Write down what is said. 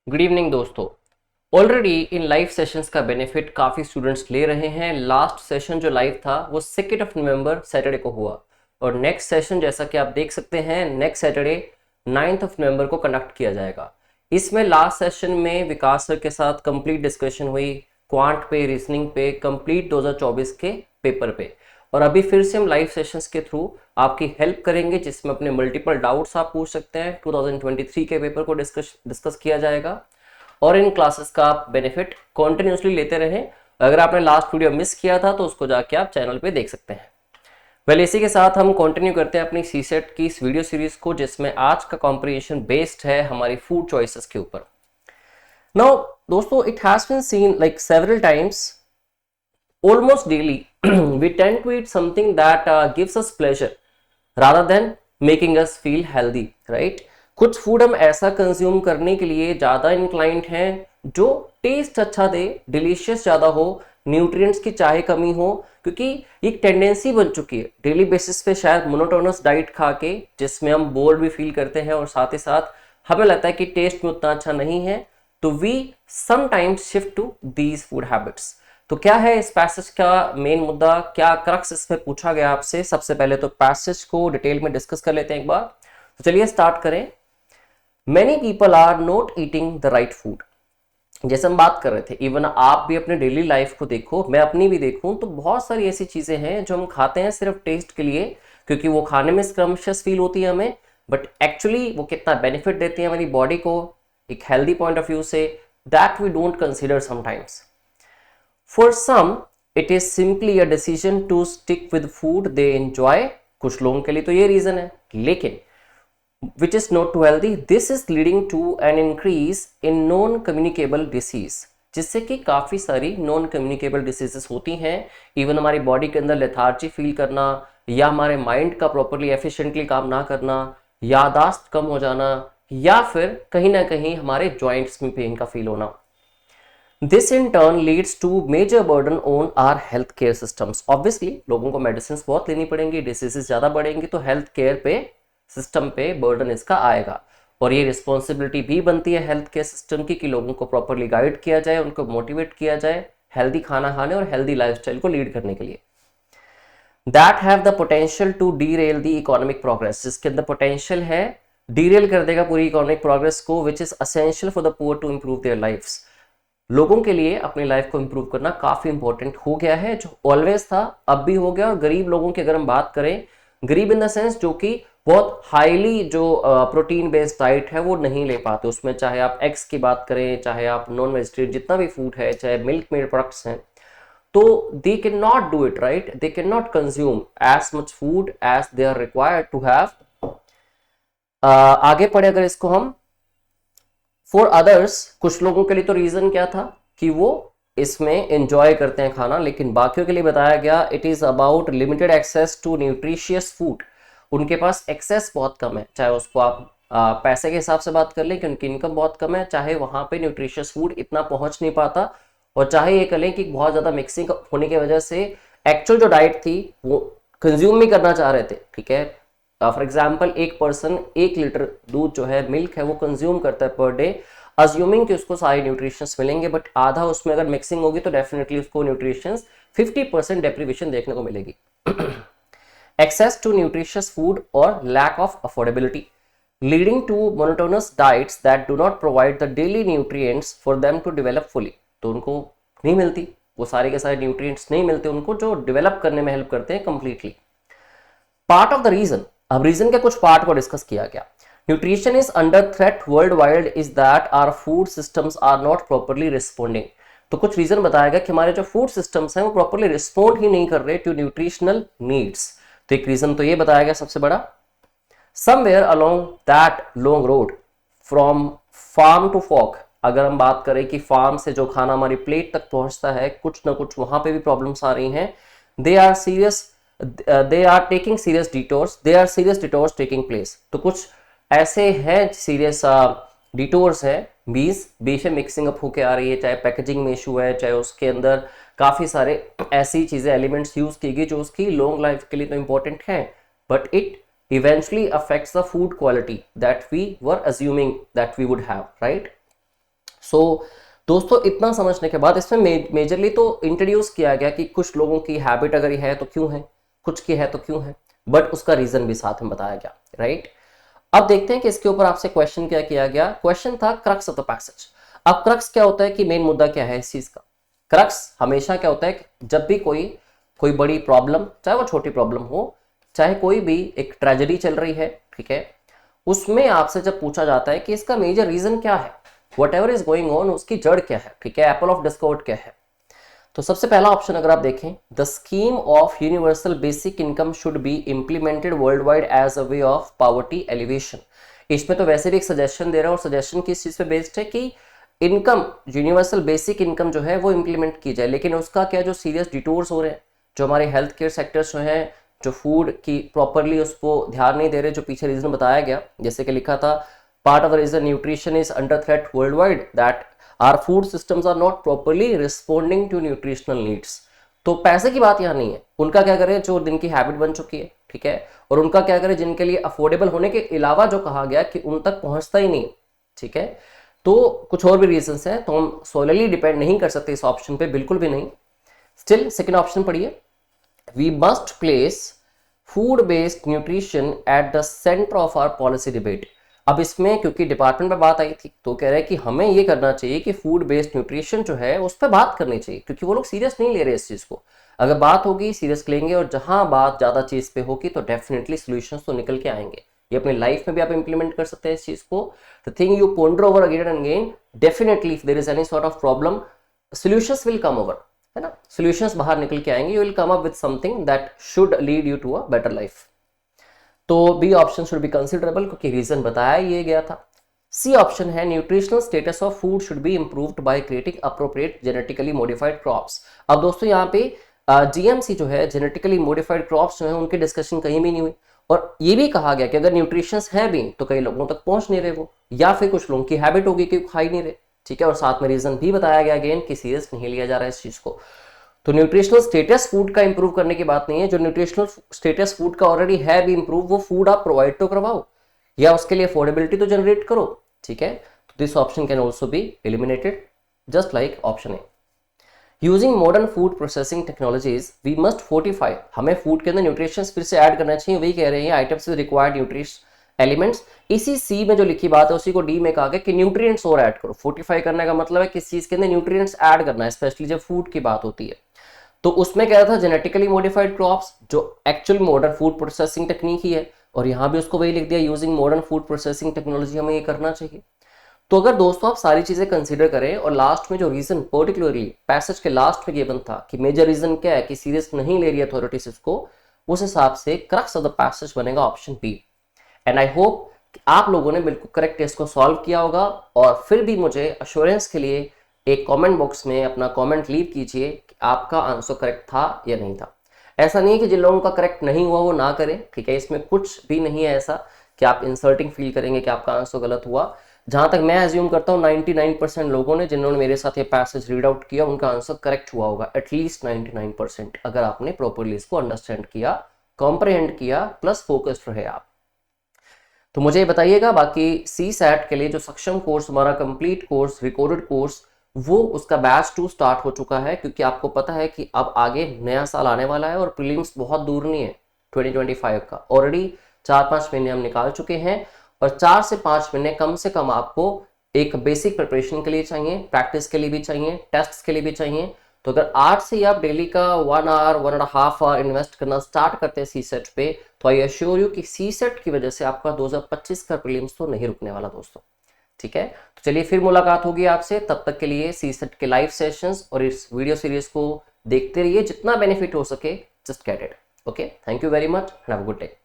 Good evening दोस्तों। Already in live sessions का benefit काफ़ी स्टूडेंट्स ले रहे हैं। लास्ट सेशन जो लाइव था वो 2 नवंबर सैटरडे को हुआ और नेक्स्ट सेशन जैसा कि आप देख सकते हैं नेक्स्ट सैटरडे 9 नवंबर को कंडक्ट किया जाएगा। इसमें लास्ट सेशन में विकास सर के साथ कंप्लीट डिस्कशन हुई क्वांट पे, रीजनिंग पे, कंप्लीट 2024 के पेपर पे। और अभी फिर से हम लाइव सेशंस के थ्रू आपकी हेल्प करेंगे जिसमें अपने मल्टीपल डाउट्स आप पूछ सकते हैं। 2023 के पेपर को डिस्कस किया जाएगा और इन क्लासेस का आप बेनिफिट कॉन्टिन्यूसली लेते रहें। अगर आपने लास्ट वीडियो मिस किया था तो उसको जाके आप चैनल पे देख सकते हैं। वेल इसी के साथ हम कंटिन्यू करते हैं अपनी सीसेट की इस वीडियो सीरीज को जिसमें आज का कॉम्प्रिहेंशन बेस्ड है हमारी फूड चॉइसेस के ऊपर। नाउ दोस्तों, it has been seen like several times almost daily we tend to eat something that gives us pleasure rather than making us feel healthy, right? कुछ फूड हम ऐसा consume करने के लिए ज़्यादा इंक्लाइंड हैं जो टेस्ट अच्छा दे, डिलीशियस ज़्यादा हो, न्यूट्रिएंट्स की चाहे कमी हो, क्योंकि एक टेंडेंसी बन चुकी है डेली बेसिस पे शायद मोनोटोनस डाइट खा के जिसमें हम बोर भी फील करते हैं और साथ ही साथ हमें लगता है कि टेस्ट में उतना अच्छा नहीं है, तो we sometimes shift to these food habits. तो क्या है इस पैसेज का मेन मुद्दा, क्या क्रक्स इसमें पूछा गया आपसे? सबसे पहले तो पैसेज को डिटेल में डिस्कस कर लेते हैं एक बार। तो चलिए स्टार्ट करें। Many people are not eating the right food. जैसे हम बात कर रहे थे, इवन आप भी अपने डेली लाइफ को देखो, मैं अपनी भी देखूं, तो बहुत सारी ऐसी चीजें हैं जो हम खाते हैं सिर्फ टेस्ट के लिए, क्योंकि वो खाने में स्क्रम्शियस फील होती है हमें, बट एक्चुअली वो कितना बेनिफिट देती है हमारी बॉडी को एक हेल्दी पॉइंट ऑफ व्यू से, that we don't consider sometimes. For some, it is simply a decision to stick with food they enjoy. कुछ लोगों के लिए तो ये रीजन है, लेकिन which is not too healthy. This is leading to an increase in non-communicable disease, जिससे कि काफ़ी सारी नॉन कम्युनिकेबल डिसीजेस होती हैं। इवन हमारी बॉडी के अंदर लेथार्जी फील करना, या हमारे माइंड का प्रॉपरली एफिशिएंटली काम ना करना, यादाश्त कम हो जाना, या फिर कहीं ना कहीं हमारे जॉइंट्स में पेन का फील होना। This in turn leads to major burden on our health care systems. Obviously, लोगों को मेडिसिन बहुत लेनी पड़ेंगी, डिसीजेस ज़्यादा बढ़ेंगी, तो हेल्थ केयर पे सिस्टम पे बर्डन इसका आएगा। और ये रिस्पॉन्सिबिलिटी भी बनती है हेल्थ केयर सिस्टम की कि लोगों को प्रॉपरली गाइड किया जाए, उनको मोटिवेट किया जाए हेल्दी खाना खाने और हेल्दी लाइफस्टाइल को लीड करने के लिए। That have the potential to derail the economic progress, जिसके अंदर पोटेंशियल है डीरेल कर देगा पूरी इकोनॉमिक प्रोग्रेस को, which is essential for the poor to improve their lifes. लोगों के लिए अपनी लाइफ को इंप्रूव करना काफी इंपॉर्टेंट हो गया है, जो ऑलवेज था अब भी हो गया। और गरीब लोगों की अगर हम बात करें, गरीब इन द सेंस जो कि बहुत हाईली जो प्रोटीन बेस्ड डाइट है वो नहीं ले पाते, उसमें चाहे आप एग्स की बात करें, चाहे आप नॉन वेजिटेरियन जितना भी फूड है, चाहे मिल्क मेड प्रोडक्ट्स हैं, तो they can not do it right, they can not consume as much food as they are required to have. आगे पढ़े अगर इसको हम, फॉर अदर्स, कुछ लोगों के लिए तो रीजन क्या था कि वो इसमें एंजॉय करते हैं खाना, लेकिन बाकियों के लिए बताया गया it is about limited access to nutritious food. उनके पास एक्सेस बहुत कम है, चाहे उसको आप पैसे के हिसाब से बात कर लें कि उनकी इनकम बहुत कम है, चाहे वहां पे न्यूट्रिशियस फूड इतना पहुंच नहीं पाता, और चाहे ये करें कि बहुत ज्यादा मिक्सिंग होने की वजह से एक्चुअल जो डाइट थी वो कंज्यूम भी करना चाह रहे थे। ठीक है, फॉर एग्जाम्पल एक पर्सन 1 लीटर दूध जो है, मिल्क है, वो कंज्यूम करता है पर डे, अज्यूमिंग कि उसको सारे न्यूट्रिशंस मिलेंगे, बट आधा उसमें अगर मिक्सिंग होगी तो डेफिनेटली उसको न्यूट्रिशंस 50% डेप्रीवेशन देखने को मिलेगी। एक्सेस टू न्यूट्रिशियस फूड और lack of affordability leading to monotonous diets that do not provide the daily nutrients for them to develop fully. तो उनको नहीं मिलती, वो सारे के सारे न्यूट्रिएंट्स नहीं मिलते उनको जो डेवलप करने में हेल्प करते हैं completely. Part of the region, अब रीजन के कुछ पार्ट को डिस्कस किया गया। Nutrition is under threat world wide is that our food systems are not properly responding. तो कुछ रीजन बताया गया कि हमारे जो फूड सिस्टम्स हैं वो प्रॉपरली रिस्पोंड ही नहीं कर रहे टू न्यूट्रिशनल नीड्स। तो एक रीजन तो ये बताया गया सबसे बड़ा। Somewhere along that long road from farm to fork, अगर हम बात करें कि फार्म से जो खाना हमारी प्लेट तक पहुंचता है, कुछ ना कुछ वहां पे भी प्रॉब्लम्स आ रही हैं। They are serious, they are taking serious detours, there are serious detours taking place। तो कुछ ऐसे हैं सीरियस डिटोर्स हैं, बीच में मिक्सिंग अप होके आ रही है, चाहे पैकेजिंग में इशू है, चाहे उसके अंदर काफी सारे ऐसी चीजें एलिमेंट्स यूज की गई जो उसकी लॉन्ग लाइफ के लिए तो इंपॉर्टेंट है, but it eventually affects the food quality that we were assuming that we would have, right. दोस्तों इतना समझने के बाद इसमें मेजरली तो इंट्रोड्यूस किया गया कि कुछ लोगों की हैबिट अगर ये है तो क्यों है, कुछ की है तो क्यों है, बट उसका रीजन भी साथ में बताया गया, राइट। अब देखते हैं कि इसके ऊपर आपसे क्वेश्चन क्या किया गया। क्वेश्चन था क्रक्स ऑफ द पैसेज। अब क्रक्स क्या होता है कि मेन मुद्दा क्या है इस चीज का। क्रक्स हमेशा क्या होता है कि जब भी कोई बड़ी प्रॉब्लम, चाहे वो छोटी प्रॉब्लम हो, चाहे कोई भी एक ट्रेजेडी चल रही है, ठीक है, उसमें आपसे जब पूछा जाता है कि इसका मेजर रीजन क्या है, व्हाटएवर इज गोइंग ऑन, उसकी जड़ क्या है, ठीक है, एप्पल ऑफ डिस्कॉर्ड क्या है। तो सबसे पहला ऑप्शन अगर आप देखें, the scheme of universal basic income should be implemented world wide as a way of poverty alleviation. इसमें तो वैसे भी एक सजेशन दे रहा हूं, और सजेशन किस चीज पे बेस्ड है कि इनकम, यूनिवर्सल बेसिक इनकम जो है वो इंप्लीमेंट की जाए, लेकिन उसका क्या जो सीरियस डिटूर्स हो रहे हैं, जो हमारे हेल्थ केयर सेक्टर्स जो हैं, जो फूड की प्रॉपरली उसको ध्यान नहीं दे रहे, जो पीछे रीजन बताया गया, जैसे कि लिखा था part of the region nutrition is under threat world wide, that our food systems are not properly responding to nutritional needs. तो पैसे की बात यहाँ नहीं है, उनका क्या करें जो दिन की हैबिट बन चुकी है, ठीक है, और उनका क्या करें जिनके लिए अफोर्डेबल होने के अलावा जो कहा गया कि उन तक पहुंचता ही नहीं, ठीक है। तो कुछ और भी रीजंस हैं, तो हम सोलली डिपेंड नहीं कर सकते इस ऑप्शन पे, बिल्कुल भी नहीं। स्टिल सेकंड ऑप्शन पढ़िए, we must place food based nutrition at the centre of our policy debate. अब इसमें क्योंकि डिपार्टमेंट में बात आई थी तो कह रहे हैं कि हमें ये करना चाहिए कि फूड बेस्ड न्यूट्रिशन जो है उस पर बात करनी चाहिए, क्योंकि वो लोग सीरियस नहीं ले रहे इस चीज को। अगर बात होगी सीरियस लेंगे, और जहां बात ज्यादा चीज पे होगी तो डेफिनेटली सॉल्यूशंस तो निकल के आएंगे। ये अपनी लाइफ में भी आप इंप्लीमेंट कर सकते हैं इस चीज को। The thing you ponder over again and again, definitely if there is any sort of problem, solutions will come over, है ना, सॉल्यूशंस बाहर निकल के आएंगे। You will come up with something that should lead you to a better life. तो B option should be considerable, क्योंकि reason बताया ये गया था। सी ऑप्शन है nutritional status of food should be improved by creating appropriate genetically modified crops. अब दोस्तों यहाँ पे जीएमसी जो है, जेनेटिकली मॉडिफाइड क्रॉप्स जो है, उनकी डिस्कशन कहीं भी नहीं हुई, और ये भी कहा गया कि अगर न्यूट्रिशंस है भी तो कई लोगों तक पहुंच नहीं रहे वो, या फिर कुछ लोगों की हैबिट होगी कि खा ही नहीं रहे, ठीक है, और साथ में रीजन भी बताया गया अगेन कि सीरियस नहीं लिया जा रहा है इस चीज को। तो न्यूट्रिशनल स्टेटस फूड का इंप्रूव करने की बात नहीं है, जो न्यूट्रिशनल स्टेटस फूड का ऑलरेडी है भी इंप्रूव, वो फूड आप प्रोवाइड तो करवाओ, या उसके लिए अफोर्डेबिलिटी तो जनरेट करो, ठीक है। तो this option can also be eliminated just like option A. Using modern food processing technologies we must fortify, हमें फूड के अंदर न्यूट्रिशंस फिर से ऐड करना चाहिए, वही कह रहे हैं items with required nutrition elements. इसी सी में जो लिखी बात है उसी को डी में कहा गया कि न्यूट्रिएंट्स और ऐड करो। फोर्टिफाई करने का मतलब है किस चीज के अंदर न्यूट्रिएंट्स ऐड करना है, स्पेशली जब फूड की बात होती है। तो उसमें कह रहा था जेनेटिकली मॉडिफाइड क्रॉप्स, जो actual modern food processing technique ही है, और यहां भी उसको वही लिख दिया using modern food processing technology, हमें ये करना चाहिए। तो अगर दोस्तों आप सारी चीजें कंसीडर करें, और लास्ट में जो रीजन पर्टिकुलरली पैसेज के लास्ट में गिवन था कि मेजर रीजन क्या है कि सीरियस नहीं ले रही अथॉरिटीज इसको, उस हिसाब से क्रक्स ऑफ द पैसेज बनेगा option B. And I hope आप लोगों ने बिल्कुल करेक्ट इसको सॉल्व किया होगा, और फिर भी मुझे अश्योरेंस के लिए एक कमेंट बॉक्स में अपना कमेंट लीव कीजिए कि आपका आंसर करेक्ट था या नहीं था। ऐसा नहीं है कि जिन लोगों का करेक्ट नहीं हुआ वो ना करें, ठीक है, इसमें कुछ भी नहीं है ऐसा कि आप इंसल्टिंग फील करेंगे कि आपका आंसर गलत हुआ। जहां तक मैं एज्यूम करता हूँ 99% लोगों ने जिन्होंने मेरे साथ ये पैसेज रीड आउट किया उनका आंसर करेक्ट हुआ होगा, एटलीस्ट 99%, अगर आपने प्रॉपरली इसको अंडरस्टैंड किया, कॉम्प्रिहेंड किया, प्लस फोकस्ड रहे आप। तो मुझे बताइएगा, बाकी सी सैट के लिए जो सक्षम कोर्स हमारा कंप्लीट कोर्स, रिकॉर्डेड कोर्स, वो उसका बैच 2 स्टार्ट हो चुका है, क्योंकि आपको पता है कि अब आगे नया साल आने वाला है और प्रीलिम्स बहुत दूर नहीं है 2025 का। ऑलरेडी 4-5 महीने हम निकाल चुके हैं, और 4 से 5 महीने कम से कम आपको एक बेसिक प्रिपरेशन के लिए चाहिए, प्रैक्टिस के लिए भी चाहिए, टेस्ट के लिए भी चाहिए। तो अगर आज से आप डेली का 1 आवर 1.5 आवर इन्वेस्ट करना स्टार्ट करते हैं सी सेट पे, तो आई एश्योर यू कि सी सेट की वजह से आपका 2025 का प्रीलिम्स तो नहीं रुकने वाला दोस्तों, ठीक है। तो चलिए फिर मुलाकात होगी आपसे, तब तक के लिए सी सेट के लाइव सेशंस और इस वीडियो सीरीज को देखते रहिए, जितना बेनिफिट हो सके just get it. Okay, thank you very much, have a good day.